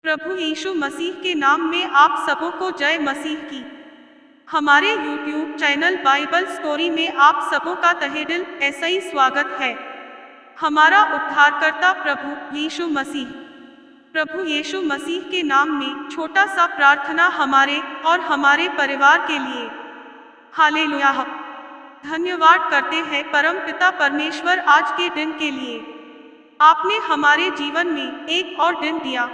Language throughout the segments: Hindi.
प्रभु यीशु मसीह के नाम में आप सबों को जय मसीह की। हमारे YouTube चैनल बाइबल स्टोरी में आप सबों का तहे दिल ऐसा ही स्वागत है। हमारा उद्धारकर्ता प्रभु यीशु मसीह। प्रभु यीशु मसीह के नाम में छोटा सा प्रार्थना हमारे और हमारे परिवार के लिए। हालेलुया। धन्यवाद करते हैं परम पिता परमेश्वर आज के दिन के लिए। आपने हमारे जीवन में एक और दिन दिया,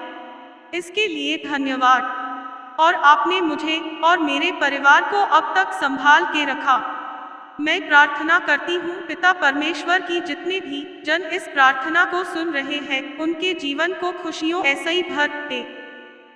इसके लिए धन्यवाद। और आपने मुझे और मेरे परिवार को अब तक संभाल के रखा। मैं प्रार्थना करती हूँ पिता परमेश्वर की जितने भी जन इस प्रार्थना को सुन रहे हैं उनके जीवन को खुशियों ऐसा ही भर दे।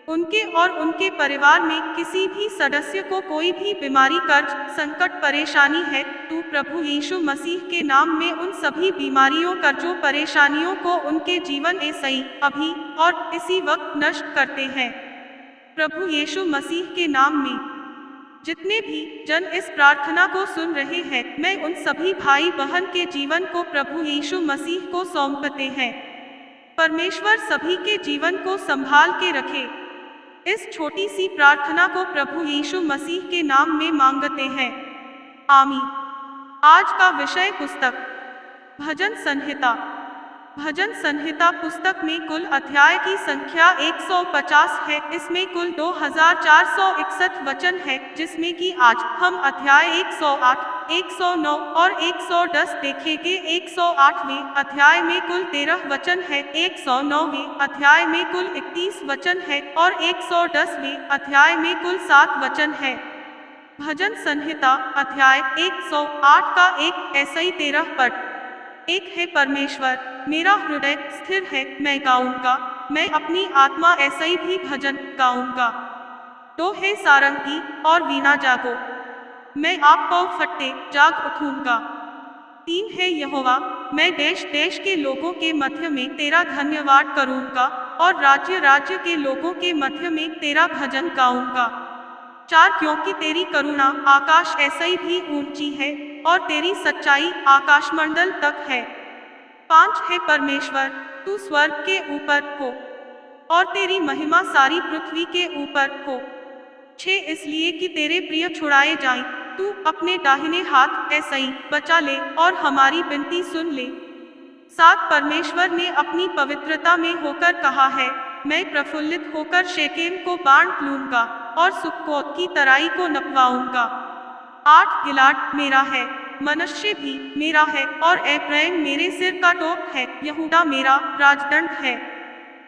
उनके और उनके परिवार में किसी भी सदस्य को कोई भी बीमारी, कर्ज, संकट, परेशानी है, तू प्रभु यीशु मसीह के नाम में उन सभी बीमारियों, कर्जों, परेशानियों को उनके जीवन ऐसा ही अभी और इसी वक्त नष्ट करते हैं। प्रभु यीशु मसीह के नाम में जितने भी जन इस प्रार्थना को सुन रहे हैं, मैं उन सभी भाई बहन के जीवन को प्रभु यीशु मसीह को सौंपते हैं। परमेश्वर सभी के जीवन को संभाल के रखे। इस छोटी सी प्रार्थना को प्रभु यीशु मसीह के नाम में मांगते हैं, आमीन। आज का विषय पुस्तक भजन संहिता। भजन संहिता पुस्तक में कुल अध्याय की संख्या 150 है। इसमें कुल 2461 वचन है, जिसमें कि आज हम अध्याय 108, 109 और 110 देखेंगे। 108वें अध्याय में कुल 13 वचन है, 109वें अध्याय में कुल 31 वचन है और 110वें अध्याय में कुल 7 वचन है। भजन संहिता अध्याय 108 का एक ऐसा ही 13 पद। एक है परमेश्वर, मेरा हृदय स्थिर है, मैं गाऊंगा, मैं अपनी आत्मा ऐसा ही भी भजन गाऊंगा। दो है सारंगी और वीणा जागो, मैं आप पाँव फटते जाग उठूंगा। तीन है यहोवा, मैं देश देश के लोगों के मध्य में तेरा धन्यवाद करूंगा और राज्य राज्य के लोगों के मध्य में तेरा भजन गाऊंगा। चार, क्योंकि तेरी करुणा आकाश ऐसा ही भी ऊंची है और तेरी सच्चाई आकाशमंडल तक है। पांच है परमेश्वर, तू स्वर्ग के ऊपर हो और तेरी महिमा सारी पृथ्वी के ऊपर हो। छह, इसलिए कि तेरे प्रिय छुड़ाए जाएं, तू अपने दाहिने हाथ ऐसा ही बचा ले और हमारी विनती सुन ले। सात, परमेश्वर ने अपनी पवित्रता में होकर कहा है, मैं प्रफुल्लित होकर शेकेम को बांट लूंगा और सुक्कोत की तराई को नपवाऊंगा। आठ, गिलाद मेरा है, मनश्शे भी मेरा है और एप्रैम मेरे सिर का टोप है, यहूदा मेरा राजदंड है।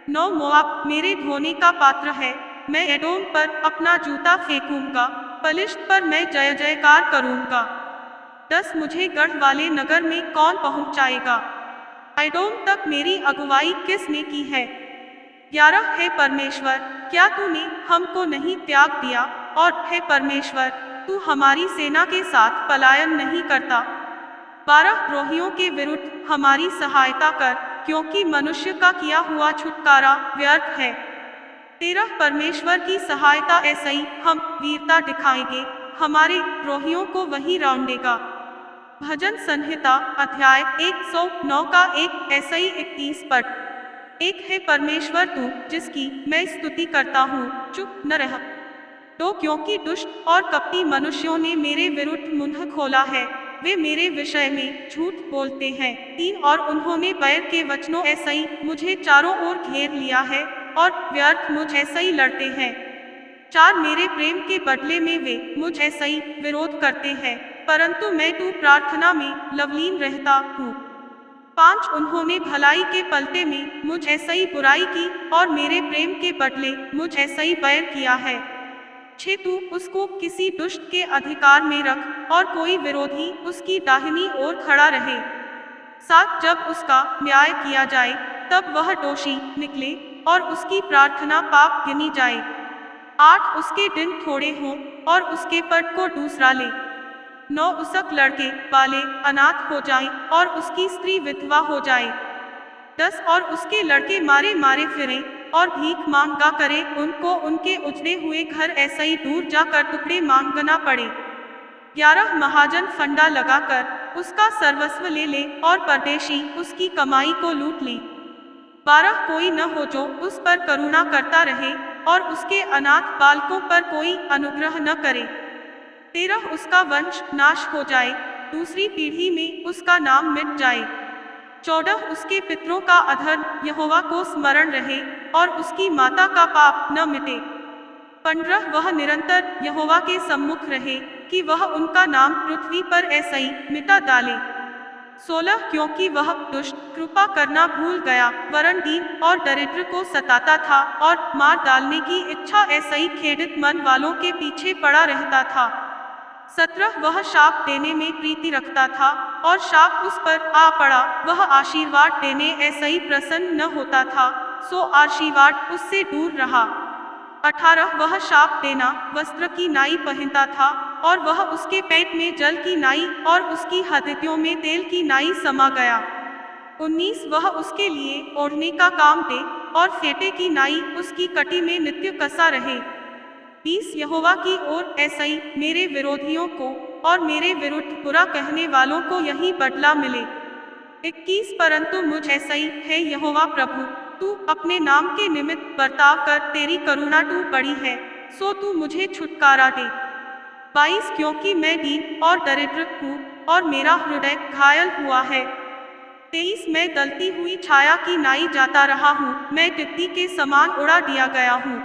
नौ, मोआब मेरे धोने का पात्र है, मैं एदोम पर अपना जूता फेंकूंगा, पलिश्त पर मैं जय जयकार करूंगा। 10, मुझे गढ़ वाले नगर में कौन पहुंचाएगा, एदोम तक मेरी अगुवाई किसने की है। 11 है परमेश्वर, क्या तूने हमको नहीं त्याग दिया, और है परमेश्वर, तू हमारी सेना के साथ पलायन नहीं करता। 12, द्रोहियों के विरुद्ध हमारी सहायता कर, क्योंकि मनुष्य का किया हुआ छुटकारा व्यर्थ है। 13, परमेश्वर की सहायता ऐसा ही हम वीरता दिखाएंगे, हमारे द्रोहियों को वही रौंदेगा। भजन संहिता अध्याय 109 का एक ऐसा ही 31 पद। एक है परमेश्वर तू, जिसकी मैं स्तुति करता हूँ, चुप न रह। दो, क्योंकि दुष्ट और कपटी मनुष्यों ने मेरे विरुद्ध मुंह खोला है, वे मेरे विषय में झूठ बोलते हैं। 3, और उन्होंने बैर के वचनों ऐसा ही मुझे चारों ओर घेर लिया है और व्यर्थ मुझ ऐसा ही लड़ते हैं। 4, मेरे प्रेम के बदले में वे मुझ ऐसा ही विरोध करते हैं, परंतु मैं तू प्रार्थना में लवलीन रहता हूँ। 5, उन्होंने भलाई के पलटे में मुझ ऐसा ही बुराई की और मेरे प्रेम के बदले मुझ ऐसा ही बैर किया है। 6, तू उसको किसी दुष्ट के अधिकार में रख और कोई विरोधी उसकी दाहिनी ओर खड़ा रहे। 7, जब उसका न्याय किया जाए तब वह दोषी निकले और उसकी प्रार्थना पाप गिनी जाए। 8, उसके दिन थोड़े हों और उसके पद को दूसरा ले। 9, उसक लड़के वाले अनाथ हो जाएं और उसकी स्त्री विधवा हो जाए। 10, और उसके लड़के मारे मारे फिरें और भीख मांगा करे, उनको उनके उजड़े हुए घर ऐसा ही दूर जाकर टुकड़े मांगना पड़े। 11, महाजन फंडा लगाकर उसका सर्वस्व ले ले और परदेशी उसकी कमाई को लूट ले। 12 कोई न हो जो उस पर करुणा करता रहे और उसके अनाथ बालकों पर कोई अनुग्रह न करे। 13 उसका वंश नाश हो जाए, दूसरी पीढ़ी में उसका नाम मिट जाए। 14 उसके पितरों का अधर्म यहोवा को स्मरण रहे और उसकी माता का पाप न मिटे। 15 वह निरंतर यहोवा के सम्मुख रहे कि वह उनका नाम पृथ्वी पर ऐसा ही मिटा डाले। 16 क्योंकि वह दुष्ट कृपा करना भूल गया, वरन दीन और दरिद्र को सताता था और मार डालने की इच्छा ऐसा ही खेदित मन वालों के पीछे पड़ा रहता था। 17 वह शाप देने में प्रीति रखता था और शाप उस पर आ पड़ा, वह आशीर्वाद देने ऐसा ही प्रसन्न न होता था, सो आशीर्वाद उससे दूर रहा। 18 वह शाप देना वस्त्र की नाई पहनता था और वह उसके पेट में जल की नाई और उसकी हथेलियों में तेल की नाई समा गया। 19 वह उसके लिए ओढ़ने का काम दे और फेंटे की नाई उसकी कटी में नित्य कसा रहे। 20 यहोवा की ओर ऐसा ही मेरे विरोधियों को और मेरे विरुद्ध बुरा कहने वालों को यही बदला मिले। 21 परंतु मुझ ऐसा ही है यहोवा प्रभु, तू अपने नाम के निमित्त बर्ताव कर, तेरी करुणा तू बड़ी है, सो तू मुझे छुटकारा दे। 22 क्योंकि मैं दीन और दरिद्र हूँ और मेरा हृदय घायल हुआ है। 23 मैं गलती हुई छाया की नाई जाता रहा हूँ, मैं टिड्डी के समान उड़ा दिया गया हूँ।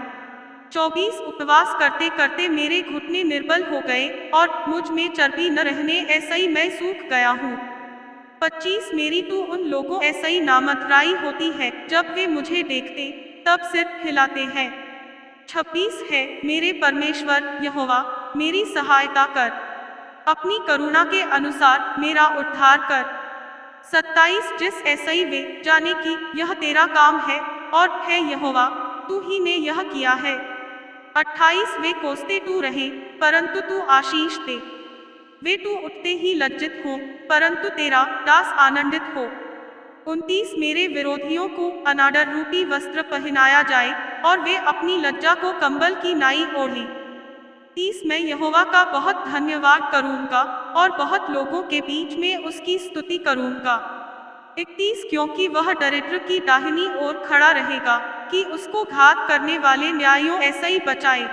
24 उपवास करते करते मेरे घुटने निर्बल हो गए और मुझ में चर्बी न रहने ऐसा ही मैं सूख गया हूँ। 25 मेरी तो उन लोगों ऐसा ही नामधराई होती है, जब वे मुझे देखते तब सिर हिलाते हैं। 26 है मेरे परमेश्वर यहोवा मेरी सहायता कर, अपनी करुणा के अनुसार मेरा उद्धार कर। 27 जिस ऐसा ही वे जाने की यह तेरा काम है और है यहोवा, तू ही ने यह किया है। 28 वे कोसते तू रहे परंतु तू आशीष दे, वे तू उठते ही लज्जित हो परंतु तेरा दास आनंदित हो। 29 मेरे विरोधियों को अनादर रूपी वस्त्र पहनाया जाए और वे अपनी लज्जा को कंबल की नाई ओढ़े। 30 मैं यहोवा का बहुत धन्यवाद करूंगा और बहुत लोगों के बीच में उसकी स्तुति करूंगा। 31 क्योंकि वह दरिद्र की दाहिनी ओर खड़ा रहेगा कि उसको घात करने वाले न्यायों ऐसा ही बचाए।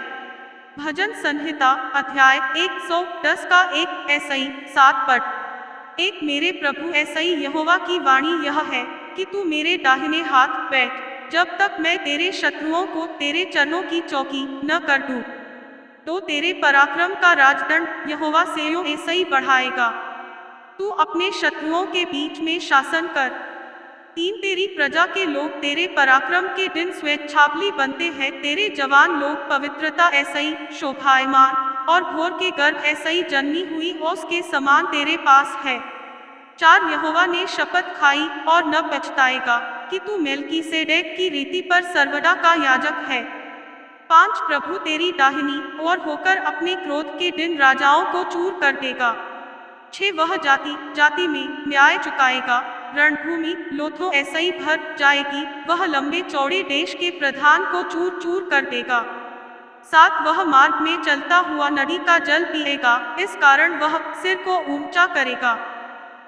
भजन संहिता अध्याय 110 का 1 ऐसा ही 7 पद। 1 मेरे प्रभु ऐसा ही यहोवा की वाणी यह है कि तू मेरे दाहिने हाथ बैठ, जब तक मैं तेरे शत्रुओं को तेरे चरणों की चौकी न कर दूं। तो तेरे पराक्रम का राजदंड यहोवा सेयों ऐसा ही बढ़ाएगा, तू अपने शत्रुओं के बीच में शासन कर। 3 तेरी प्रजा के लोग तेरे पराक्रम के दिन स्वेच्छावली बनते हैं, तेरे जवान लोग पवित्रता ऐसा ही शोभायमान और भोर के गर्भ ऐसा ही जन्मी हुई ओस के समान तेरे पास है। 4 यहोवा ने शपथ खाई और न पछताएगा कि तू मेल्कीसेदेक की रीति पर सर्वदा का याजक है। 5 प्रभु तेरी दाहिनी ओर होकर अपने क्रोध के दिन राजाओं को चूर कर देगा। 6 वह जाति जाति में न्याय चुकाएगा, रणभूमि लोथों ऐसा ही भर जाएगी, वह लंबे चौड़े देश के प्रधान को चूर चूर कर देगा। 7 वह मार्ग में चलता हुआ नदी का जल पिएगा, इस कारण वह सिर को ऊंचा करेगा।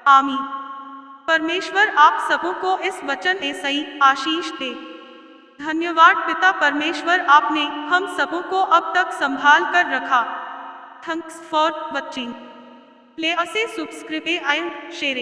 आमीन। परमेश्वर आप सबों को इस वचन ऐसा ही आशीष दे। धन्यवाद पिता परमेश्वर, आपने हम सबों को अब तक संभाल कर रखा। Thanks for watching. Please subscribe and share.